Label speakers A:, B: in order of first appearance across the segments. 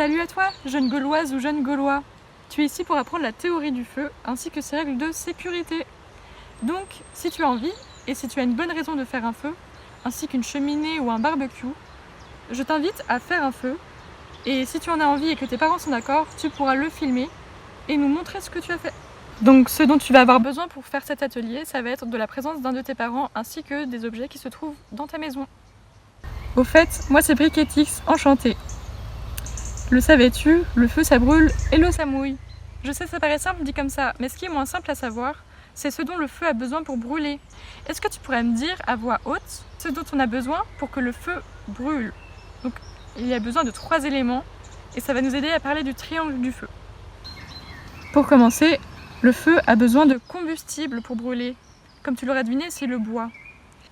A: Salut à toi, jeune Gauloise ou jeune Gaulois. Tu es ici pour apprendre la théorie du feu ainsi que ses règles de sécurité. Donc, si tu as envie et si tu as une bonne raison de faire un feu, ainsi qu'une cheminée ou un barbecue, je t'invite à faire un feu. Et si tu en as envie et que tes parents sont d'accord, tu pourras le filmer et nous montrer ce que tu as fait. Donc ce dont tu vas avoir besoin pour faire cet atelier, ça va être de la présence d'un de tes parents ainsi que des objets qui se trouvent dans ta maison. Au fait, moi c'est Briquetix, enchantée. Le savais-tu, le feu ça brûle et l'eau ça mouille. Je sais ça paraît simple dit comme ça, mais ce qui est moins simple à savoir, c'est ce dont le feu a besoin pour brûler. Est-ce que tu pourrais me dire à voix haute ce dont on a besoin pour que le feu brûle? Donc il y a besoin de 3 éléments et ça va nous aider à parler du triangle du feu. Pour commencer, le feu a besoin de combustible pour brûler. Comme tu l'auras deviné, c'est le bois.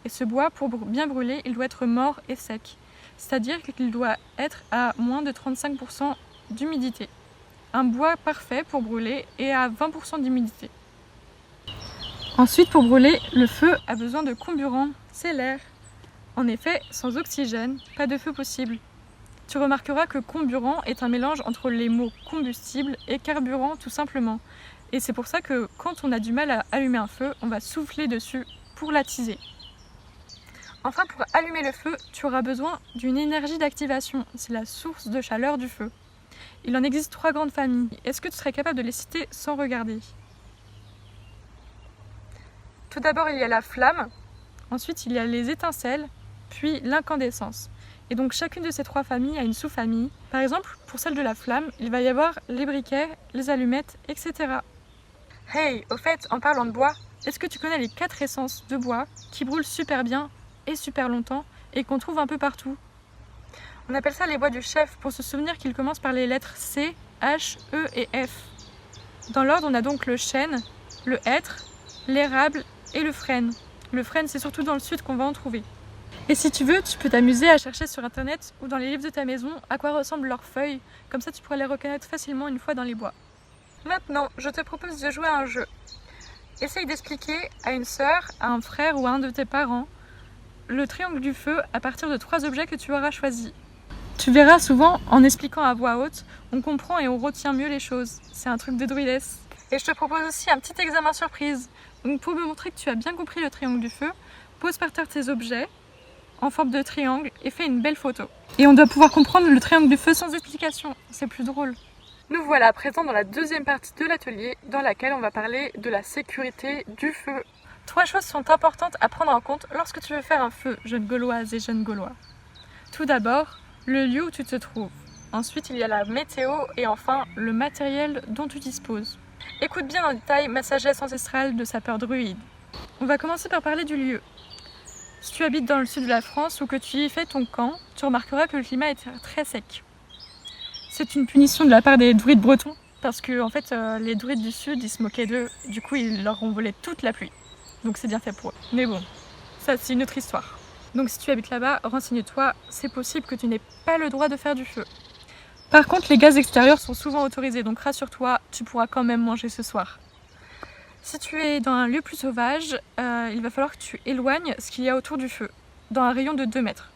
A: Et ce bois, pour bien brûler, il doit être mort et sec. C'est-à-dire qu'il doit être à moins de 35% d'humidité. Un bois parfait pour brûler est à 20% d'humidité. Ensuite, pour brûler, le feu a besoin de comburant, c'est l'air. En effet, sans oxygène, pas de feu possible. Tu remarqueras que comburant est un mélange entre les mots combustible et carburant tout simplement. Et c'est pour ça que quand on a du mal à allumer un feu, on va souffler dessus pour l'attiser. Enfin, pour allumer le feu, tu auras besoin d'une énergie d'activation. C'est la source de chaleur du feu. Il en existe 3 grandes familles. Est-ce que tu serais capable de les citer sans regarder? Tout d'abord, il y a la flamme. Ensuite, il y a les étincelles, puis l'incandescence. Et donc chacune de ces 3 familles a une sous-famille. Par exemple, pour celle de la flamme, il va y avoir les briquets, les allumettes, etc. Hey, au fait, en parlant de bois, est-ce que tu connais les 4 essences de bois qui brûlent super bien et super longtemps et qu'on trouve un peu partout? On appelle ça les bois du chef pour se souvenir qu'ils commencent par les lettres C, H, E et F. Dans l'ordre, on a donc le chêne, le hêtre, l'érable et le frêne. Le frêne, c'est surtout dans le sud qu'on va en trouver. Et si tu veux, tu peux t'amuser à chercher sur internet ou dans les livres de ta maison à quoi ressemblent leurs feuilles, comme ça tu pourras les reconnaître facilement une fois dans les bois. Maintenant, je te propose de jouer à un jeu. Essaye d'expliquer à une sœur, à un frère ou à un de tes parents le triangle du feu à partir de 3 objets que tu auras choisis. Tu verras souvent, en expliquant à voix haute, on comprend et on retient mieux les choses. C'est un truc de druidesse. Et je te propose aussi un petit examen surprise. Donc pour me montrer que tu as bien compris le triangle du feu, pose par terre tes objets en forme de triangle et fais une belle photo. Et on doit pouvoir comprendre le triangle du feu sans explication, c'est plus drôle. Nous voilà à présent dans la deuxième partie de l'atelier dans laquelle on va parler de la sécurité du feu. 3 choses sont importantes à prendre en compte lorsque tu veux faire un feu, jeune Gauloise et jeune Gaulois. Tout d'abord, le lieu où tu te trouves. Ensuite, il y a la météo et enfin, le matériel dont tu disposes. Écoute bien en détail ma sagesse ancestrale de sapeur druide. On va commencer par parler du lieu. Si tu habites dans le sud de la France ou que tu y fais ton camp, tu remarqueras que le climat est très sec. C'est une punition de la part des druides bretons, parce que en fait, les druides du sud, ils se moquaient d'eux, du coup ils leur ont volé toute la pluie. Donc c'est bien fait pour eux. Mais bon, ça c'est une autre histoire. Donc si tu habites là-bas, renseigne-toi, c'est possible que tu n'aies pas le droit de faire du feu. Par contre, les gaz extérieurs sont souvent autorisés, donc rassure-toi, tu pourras quand même manger ce soir. Si tu es dans un lieu plus sauvage, il va falloir que tu éloignes ce qu'il y a autour du feu, dans un rayon de 2 mètres.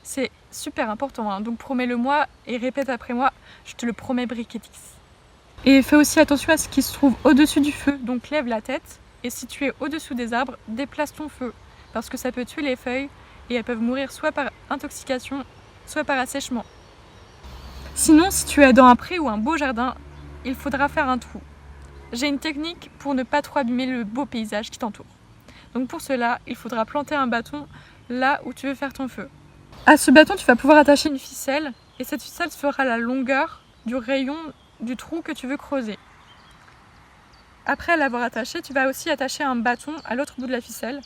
A: C'est super important, hein, donc promets-le-moi et répète après moi, je te le promets Briquetix. Et fais aussi attention à ce qui se trouve au-dessus du feu, donc lève la tête, et si tu es au-dessous des arbres, déplace ton feu, parce que ça peut tuer les feuilles, et elles peuvent mourir soit par intoxication, soit par assèchement. Sinon, si tu es dans un pré ou un beau jardin, il faudra faire un trou. J'ai une technique pour ne pas trop abîmer le beau paysage qui t'entoure. Donc pour cela, il faudra planter un bâton là où tu veux faire ton feu. À ce bâton, tu vas pouvoir attacher une ficelle et cette ficelle fera la longueur du rayon du trou que tu veux creuser. Après l'avoir attaché, tu vas aussi attacher un bâton à l'autre bout de la ficelle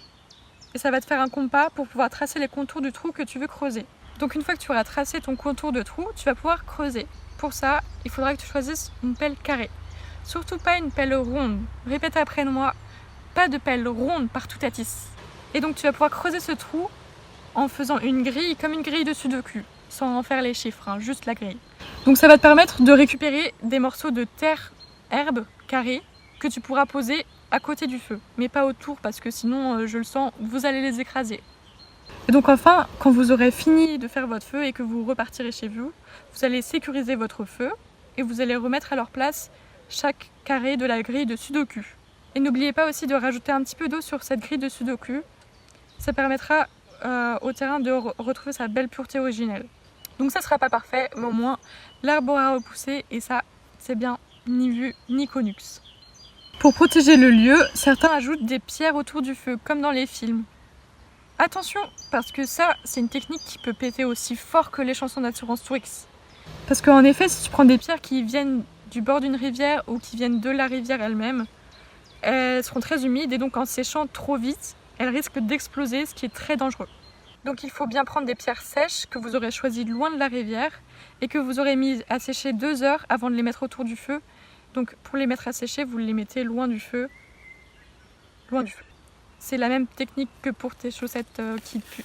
A: et ça va te faire un compas pour pouvoir tracer les contours du trou que tu veux creuser. Donc une fois que tu auras tracé ton contour de trou, tu vas pouvoir creuser. Pour ça, il faudra que tu choisisses une pelle carrée. Surtout pas une pelle ronde. Répète après moi, pas de pelle ronde partout à tisse. Et donc tu vas pouvoir creuser ce trou en faisant une grille comme une grille de sudoku, sans en faire les chiffres, hein, juste la grille. Donc ça va te permettre de récupérer des morceaux de terre, herbe, carrés, que tu pourras poser à côté du feu, mais pas autour parce que sinon, je le sens, vous allez les écraser. Et donc enfin, quand vous aurez fini de faire votre feu et que vous repartirez chez vous, vous allez sécuriser votre feu et vous allez remettre à leur place chaque carré de la grille de Sudoku. Et n'oubliez pas aussi de rajouter un petit peu d'eau sur cette grille de Sudoku. Ça permettra au terrain de retrouver sa belle pureté originelle. Donc ça sera pas parfait, mais au moins l'arbre aura repoussé et ça, c'est bien ni vu ni connu. Pour protéger le lieu, certains ajoutent des pierres autour du feu, comme dans les films. Attention, parce que ça, c'est une technique qui peut péter aussi fort que les chansons d'assurance Tourix. Parce qu'en effet, si tu prends des pierres qui viennent du bord d'une rivière ou qui viennent de la rivière elle-même, elles seront très humides et donc en séchant trop vite, elles risquent d'exploser, ce qui est très dangereux. Donc il faut bien prendre des pierres sèches que vous aurez choisies loin de la rivière et que vous aurez mises à sécher 2 heures avant de les mettre autour du feu. Donc pour les mettre à sécher, vous les mettez loin du feu. Loin du feu. C'est la même technique que pour tes chaussettes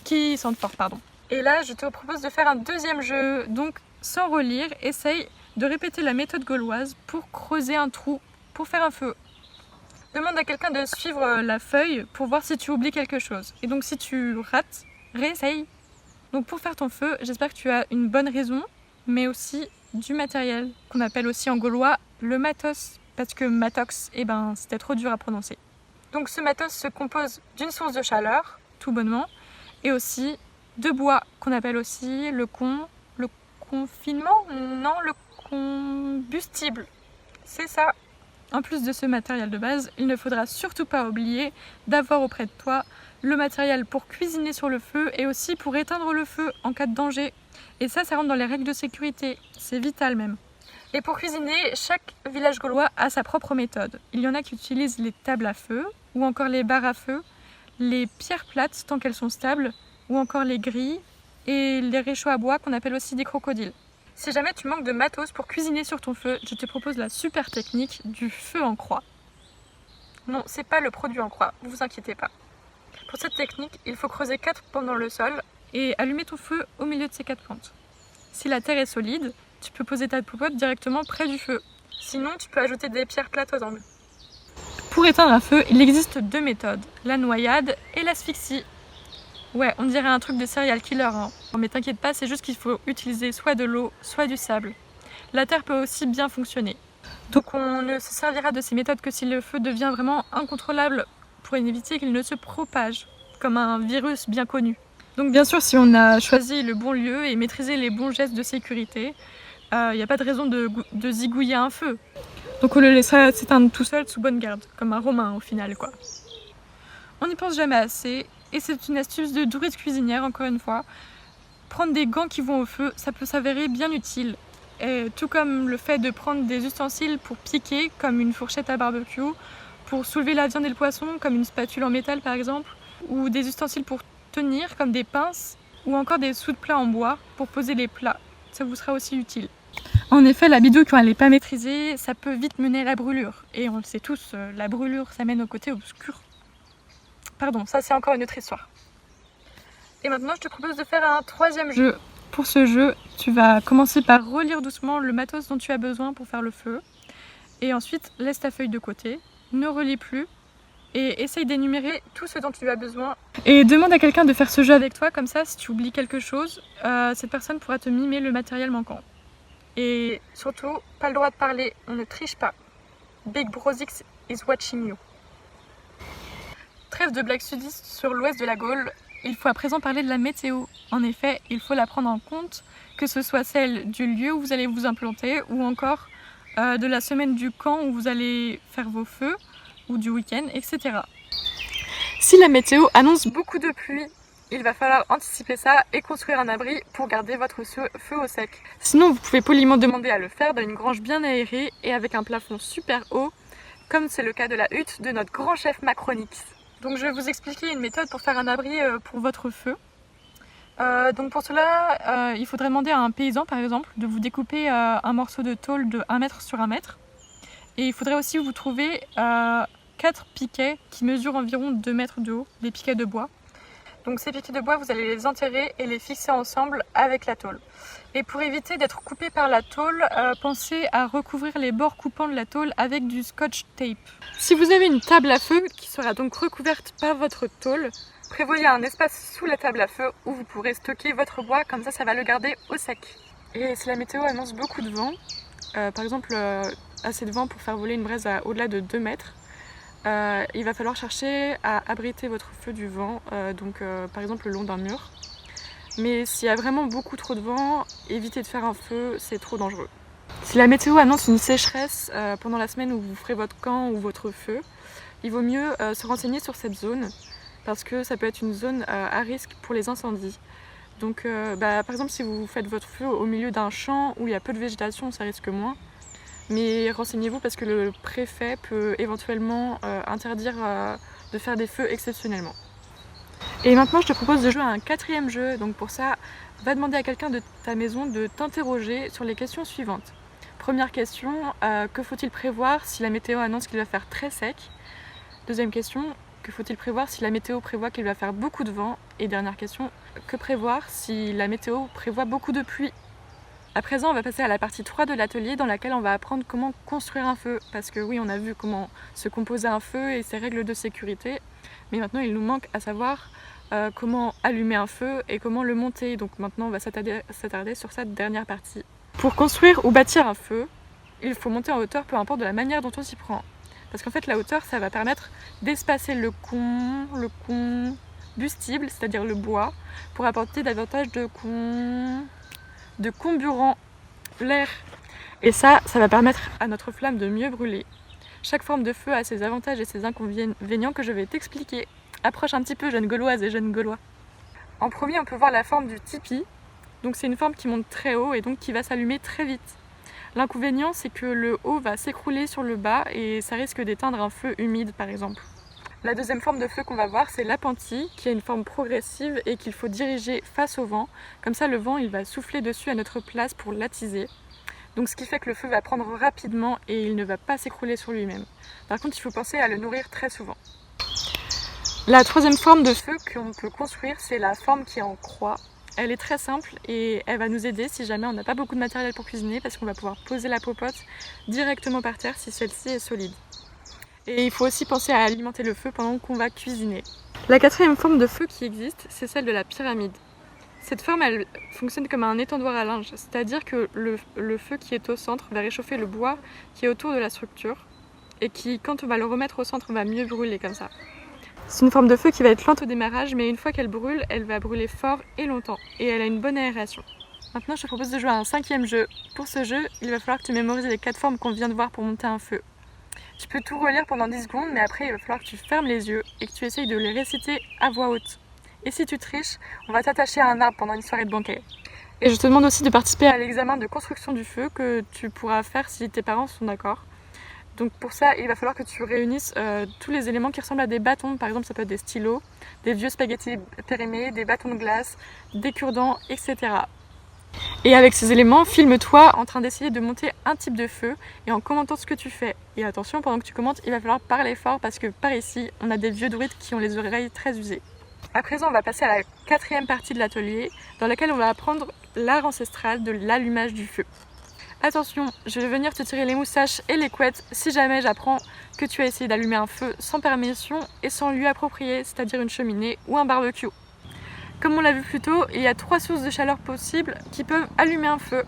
A: qui sentent fort, pardon. Et là, je te propose de faire un deuxième jeu. Donc sans relire, essaye de répéter la méthode gauloise pour creuser un trou, pour faire un feu. Demande à quelqu'un de suivre la feuille pour voir si tu oublies quelque chose. Et donc si tu rates, réessaye. Donc pour faire ton feu, j'espère que tu as une bonne raison, mais aussi du matériel, qu'on appelle aussi en gaulois le matos, parce que matox, c'était trop dur à prononcer. Donc ce matos se compose d'une source de chaleur, tout bonnement, et aussi de bois, qu'on appelle aussi le confinement, non, le combustible. C'est ça. En plus de ce matériel de base, il ne faudra surtout pas oublier d'avoir auprès de toi le matériel pour cuisiner sur le feu et aussi pour éteindre le feu en cas de danger. Et ça rentre dans les règles de sécurité, c'est vital même. Et pour cuisiner, chaque village gaulois a sa propre méthode. Il y en a qui utilisent les tables à feu, ou encore les barres à feu, les pierres plates tant qu'elles sont stables, ou encore les grilles, et les réchauds à bois qu'on appelle aussi des crocodiles. Si jamais tu manques de matos pour cuisiner sur ton feu, je te propose la super technique du feu en croix. Non, c'est pas le produit en croix, vous inquiétez pas. Pour cette technique, il faut creuser 4 pans dans le sol et allumer ton feu au milieu de ces 4 pentes. Si la terre est solide, tu peux poser ta popote directement près du feu. Sinon, tu peux ajouter des pierres plates aux angles. Pour éteindre un feu, il existe 2 méthodes, la noyade et l'asphyxie. Ouais, on dirait un truc de serial killer, hein. Non, mais t'inquiète pas, c'est juste qu'il faut utiliser soit de l'eau, soit du sable. La terre peut aussi bien fonctionner. Donc on ne se servira de ces méthodes que si le feu devient vraiment incontrôlable pour éviter qu'il ne se propage, comme un virus bien connu. Donc bien sûr, si on a choisi le bon lieu et maîtrisé les bons gestes de sécurité, il n'y a pas de raison de zigouiller un feu. Donc on le laissera s'éteindre tout seul sous bonne garde, comme un romain au final, quoi. On n'y pense jamais assez, et c'est une astuce de douée de cuisinière, encore une fois. Prendre des gants qui vont au feu, ça peut s'avérer bien utile. Et tout comme le fait de prendre des ustensiles pour piquer, comme une fourchette à barbecue, pour soulever la viande et le poisson, comme une spatule en métal par exemple, ou des ustensiles pour tenir, comme des pinces, ou encore des sous-de-plats en bois pour poser les plats. Ça vous sera aussi utile. En effet, la bidouille, quand elle n'est pas maîtrisée, ça peut vite mener à la brûlure. Et on le sait tous, la brûlure, ça mène au côté obscur. Pardon, ça c'est encore une autre histoire. Et maintenant, je te propose de faire un 3e jeu. Pour ce jeu, tu vas commencer par relire doucement le matos dont tu as besoin pour faire le feu. Et ensuite, laisse ta feuille de côté, ne relis plus et essaye d'énumérer tout ce dont tu as besoin. Et demande à quelqu'un de faire ce jeu avec toi, comme ça, si tu oublies quelque chose, cette personne pourra te mimer le matériel manquant. Et surtout, pas le droit de parler, on ne triche pas. Big Brozix is watching you. Trêve de blagues sudistes sur l'ouest de la Gaule, il faut à présent parler de la météo. En effet, il faut la prendre en compte, que ce soit celle du lieu où vous allez vous implanter ou encore de la semaine du camp où vous allez faire vos feux ou du week-end, etc. Si la météo annonce beaucoup de pluie, il va falloir anticiper ça et construire un abri pour garder votre feu au sec. Sinon, vous pouvez poliment demander à le faire dans une grange bien aérée et avec un plafond super haut, comme c'est le cas de la hutte de notre grand chef Macronix. Donc je vais vous expliquer une méthode pour faire un abri pour votre feu. Donc pour cela, il faudrait demander à un paysan par exemple de vous découper un morceau de tôle de 1 mètre sur 1 mètre. Et il faudrait aussi vous trouver 4 piquets qui mesurent environ 2 mètres de haut, des piquets de bois. Donc ces piquets de bois, vous allez les enterrer et les fixer ensemble avec la tôle. Et pour éviter d'être coupé par la tôle, pensez à recouvrir les bords coupants de la tôle avec du scotch tape. Si vous avez une table à feu qui sera donc recouverte par votre tôle, Prévoyez un espace sous la table à feu où vous pourrez stocker votre bois, comme ça va le garder au sec. Et si la météo annonce beaucoup de vent, par exemple assez de vent pour faire voler une braise à au-delà de 2 mètres, il va falloir chercher à abriter votre feu du vent, par exemple le long d'un mur. Mais s'il y a vraiment beaucoup trop de vent, évitez de faire un feu, c'est trop dangereux. Si la météo annonce une sécheresse pendant la semaine où vous ferez votre camp ou votre feu, il vaut mieux se renseigner sur cette zone parce que ça peut être une zone à risque pour les incendies. Donc par exemple si vous faites votre feu au milieu d'un champ où il y a peu de végétation, ça risque moins. Mais renseignez-vous parce que le préfet peut éventuellement interdire de faire des feux exceptionnellement. Et maintenant je te propose de jouer à un 4e jeu, donc pour ça, va demander à quelqu'un de ta maison de t'interroger sur les questions suivantes. Première question, que faut-il prévoir si la météo annonce qu'il va faire très sec? Deuxième question, que faut-il prévoir si la météo prévoit qu'il va faire beaucoup de vent? Et dernière question, que prévoir si la météo prévoit beaucoup de pluie? À présent, on va passer à la partie 3 de l'atelier dans laquelle on va apprendre comment construire un feu. Parce que oui, on a vu comment se composer un feu et ses règles de sécurité. Mais maintenant, il nous manque à savoir comment allumer un feu et comment le monter. Donc maintenant, on va s'attarder sur cette dernière partie. Pour construire ou bâtir un feu, il faut monter en hauteur, peu importe de la manière dont on s'y prend. Parce qu'en fait, la hauteur, ça va permettre d'espacer le combustible, c'est-à-dire le bois, pour apporter davantage de comburant, l'air. Et ça va permettre à notre flamme de mieux brûler. Chaque forme de feu a ses avantages et ses inconvénients que je vais t'expliquer. Approche un petit peu, jeune gauloise et jeune gaulois. En premier, on peut voir la forme du tipi. Donc c'est une forme qui monte très haut et donc qui va s'allumer très vite. L'inconvénient, c'est que le haut va s'écrouler sur le bas et ça risque d'éteindre un feu humide par exemple. La deuxième forme de feu qu'on va voir, c'est l'appentis, qui a une forme progressive et qu'il faut diriger face au vent. Comme ça, le vent il va souffler dessus à notre place pour l'attiser. Donc ce qui fait que le feu va prendre rapidement et il ne va pas s'écrouler sur lui-même. Par contre, il faut penser à le nourrir très souvent. La troisième forme de feu qu'on peut construire, c'est la forme qui est en croix. Elle est très simple et elle va nous aider si jamais on n'a pas beaucoup de matériel pour cuisiner parce qu'on va pouvoir poser la popote directement par terre si celle-ci est solide. Et il faut aussi penser à alimenter le feu pendant qu'on va cuisiner. La quatrième forme de feu qui existe, c'est celle de la pyramide. Cette forme, elle fonctionne comme un étendoir à linge, c'est-à-dire que le feu qui est au centre va réchauffer le bois qui est autour de la structure et qui, quand on va le remettre au centre, va mieux brûler comme ça. C'est une forme de feu qui va être lente au démarrage, mais une fois qu'elle brûle, elle va brûler fort et longtemps, et elle a une bonne aération. Maintenant, je te propose de jouer à un 5e jeu. Pour ce jeu, il va falloir que tu mémorises les 4 formes qu'on vient de voir pour monter un feu. Tu peux tout relire pendant 10 secondes, mais après, il va falloir que tu fermes les yeux et que tu essayes de les réciter à voix haute. Et si tu triches, on va t'attacher à un arbre pendant une soirée de banquet. Et je te demande aussi de participer à l'examen de construction du feu que tu pourras faire si tes parents sont d'accord. Donc pour ça, il va falloir que tu réunisses tous les éléments qui ressemblent à des bâtons. Par exemple, ça peut être des stylos, des vieux spaghettis périmés, des bâtons de glace, des cure-dents, etc. Et avec ces éléments, filme-toi en train d'essayer de monter un type de feu et en commentant ce que tu fais. Et attention, pendant que tu commentes, il va falloir parler fort parce que par ici, on a des vieux druides qui ont les oreilles très usées. À présent, on va passer à la 4e partie de l'atelier dans laquelle on va apprendre l'art ancestral de l'allumage du feu. Attention, je vais venir te tirer les moustaches et les couettes si jamais j'apprends que tu as essayé d'allumer un feu sans permission et sans lieu approprié, c'est-à-dire une cheminée ou un barbecue. Comme on l'a vu plus tôt, il y a 3 sources de chaleur possibles qui peuvent allumer un feu.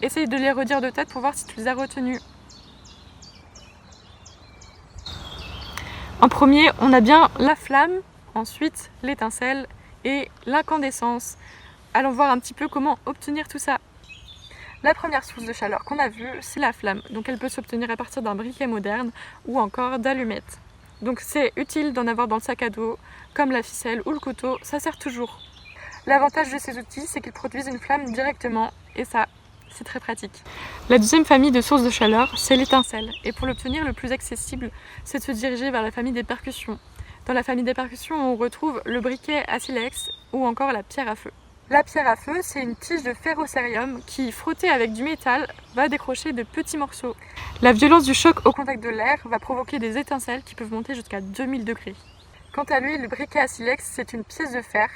A: Essaye de les redire de tête pour voir si tu les as retenues. En premier, on a bien la flamme, ensuite l'étincelle et l'incandescence. Allons voir un petit peu comment obtenir tout ça. La première source de chaleur qu'on a vue, c'est la flamme. Donc elle peut s'obtenir à partir d'un briquet moderne ou encore d'allumettes. Donc c'est utile d'en avoir dans le sac à dos, comme la ficelle ou le couteau, ça sert toujours. L'avantage de ces outils, c'est qu'ils produisent une flamme directement et ça, c'est très pratique. La deuxième famille de sources de chaleur, c'est l'étincelle. Et pour l'obtenir le plus accessible, c'est de se diriger vers la famille des percussions. Dans la famille des percussions, on retrouve le briquet à silex ou encore la pierre à feu. La pierre à feu, c'est une tige de ferrocérium qui, frottée avec du métal, va décrocher de petits morceaux. La violence du choc au contact de l'air va provoquer des étincelles qui peuvent monter jusqu'à 2000 degrés. Quant à lui, le briquet à silex, c'est une pièce de fer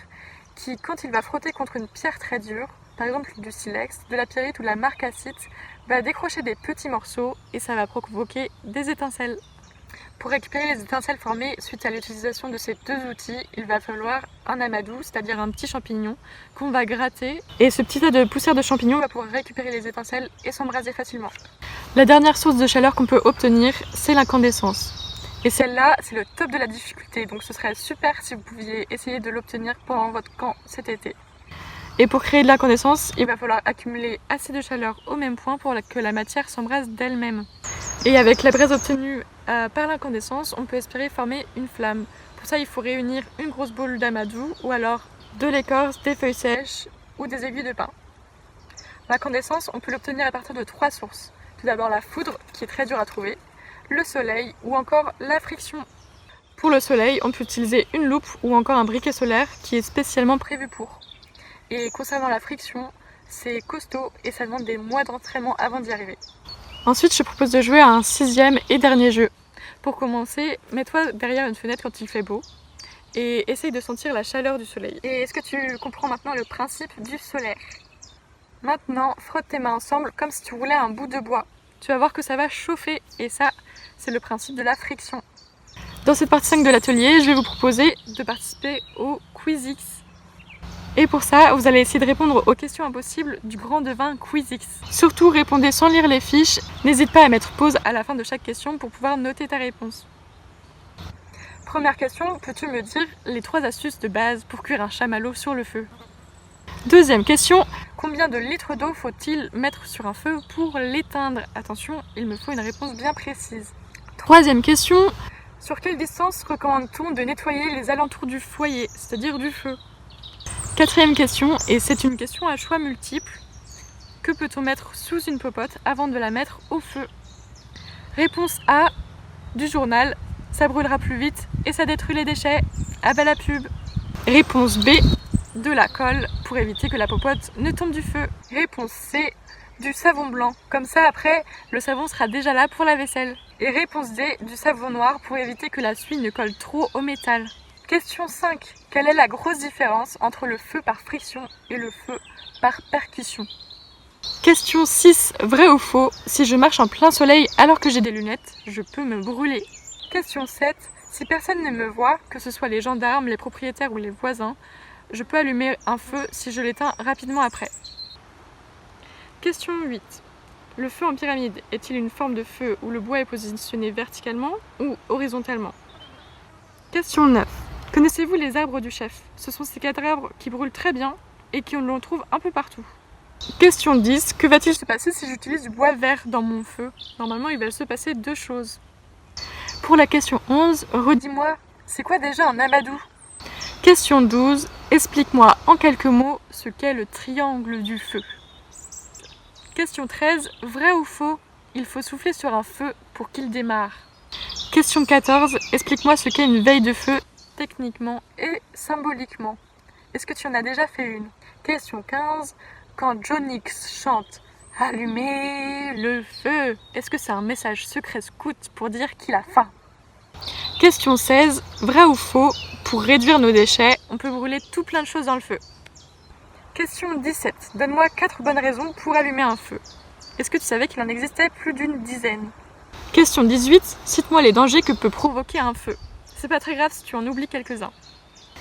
A: qui, quand il va frotter contre une pierre très dure, par exemple du silex, de la pierrite ou de la marcassite, va décrocher des petits morceaux et ça va provoquer des étincelles. Pour récupérer les étincelles formées suite à l'utilisation de ces deux outils, il va falloir un amadou, c'est-à-dire un petit champignon qu'on va gratter. Et ce petit tas de poussière de champignons va pouvoir récupérer les étincelles et s'embraser facilement. La dernière source de chaleur qu'on peut obtenir, c'est l'incandescence. Et celle-là, c'est le top de la difficulté, donc ce serait super si vous pouviez essayer de l'obtenir pendant votre camp cet été. Et pour créer de l'incandescence, il va falloir accumuler assez de chaleur au même point pour que la matière s'embrase d'elle-même. Et avec la braise obtenue par l'incandescence, on peut espérer former une flamme. Pour ça, il faut réunir une grosse boule d'amadou ou alors de l'écorce, des feuilles sèches ou des aiguilles de pin. L'incandescence, on peut l'obtenir à partir de 3 sources. Tout d'abord la foudre, qui est très dure à trouver, le soleil ou encore la friction. Pour le soleil, on peut utiliser une loupe ou encore un briquet solaire qui est spécialement prévu pour. Et concernant la friction, c'est costaud et ça demande des mois d'entraînement avant d'y arriver. Ensuite, je te propose de jouer à un 6e et dernier jeu. Pour commencer, mets-toi derrière une fenêtre quand il fait beau et essaye de sentir la chaleur du soleil. Et est-ce que tu comprends maintenant le principe du solaire? Maintenant, frotte tes mains ensemble comme si tu roulais un bout de bois. Tu vas voir que ça va chauffer et ça, c'est le principe de la friction. Dans cette partie 5 de l'atelier, je vais vous proposer de participer au QuizX. Et pour ça, vous allez essayer de répondre aux questions impossibles du grand devin QuizX. Surtout, répondez sans lire les fiches. N'hésite pas à mettre pause à la fin de chaque question pour pouvoir noter ta réponse. Première question, peux-tu me dire les 3 astuces de base pour cuire un chamallow sur le feu? Deuxième question, combien de litres d'eau faut-il mettre sur un feu pour l'éteindre? Attention, il me faut une réponse bien précise. Troisième question, sur quelle distance recommande-t-on de nettoyer les alentours du foyer, c'est-à-dire du feu? Quatrième question, et c'est une question à choix multiples. Que peut-on mettre sous une popote avant de la mettre au feu? Réponse A, du journal, ça brûlera plus vite et ça détruit les déchets. Ah bah la pub. Réponse B, de la colle pour éviter que la popote ne tombe du feu. Réponse C, du savon blanc. Comme ça après, le savon sera déjà là pour la vaisselle. Et réponse D, du savon noir pour éviter que la suie ne colle trop au métal. Question 5. Quelle est la grosse différence entre le feu par friction et le feu par percussion? Question 6. Vrai ou faux? Si je marche en plein soleil alors que j'ai des lunettes, je peux me brûler. Question 7. Si personne ne me voit, que ce soit les gendarmes, les propriétaires ou les voisins, je peux allumer un feu si je l'éteins rapidement après. Question 8. Le feu en pyramide est-il une forme de feu où le bois est positionné verticalement ou horizontalement? Question 9. Connaissez-vous les arbres du chef? Ce sont ces 4 arbres qui brûlent très bien et l'on trouve un peu partout. Question 10. Que va-t-il se passer si j'utilise du bois vert dans mon feu? Normalement, il va se passer 2 choses. Pour la question 11, redis-moi, c'est quoi déjà un amadou? Question 12. Explique-moi en quelques mots ce qu'est le triangle du feu. Question 13. Vrai ou faux? Il faut souffler sur un feu pour qu'il démarre. Question 14. Explique-moi ce qu'est une veille de feu techniquement et symboliquement. Est-ce que tu en as déjà fait une? Question 15. Quand Jonix chante « Allumez le feu », est-ce que c'est un message secret scout pour dire qu'il a faim? Question 16. Vrai ou faux? Pour réduire nos déchets, on peut brûler tout plein de choses dans le feu. Question 17. Donne-moi 4 bonnes raisons pour allumer un feu. Est-ce que tu savais qu'il en existait plus d'une dizaine? Question 18. Cite-moi les dangers que peut provoquer un feu. C'est pas très grave si tu en oublies quelques-uns.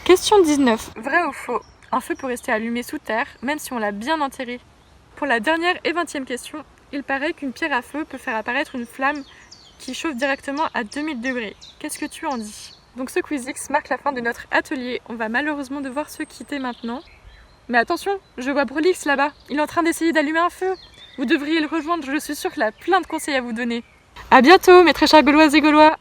A: Question 19. Vrai ou faux? Un feu peut rester allumé sous terre, même si on l'a bien enterré. Pour la dernière et 20e question, il paraît qu'une pierre à feu peut faire apparaître une flamme qui chauffe directement à 2000 degrés. Qu'est-ce que tu en dis? Donc ce QuizX marque la fin de notre atelier. On va malheureusement devoir se quitter maintenant. Mais attention, je vois Brolix là-bas. Il est en train d'essayer d'allumer un feu. Vous devriez le rejoindre, je suis sûre qu'il a plein de conseils à vous donner. À bientôt, mes très chers Gauloises et Gaulois!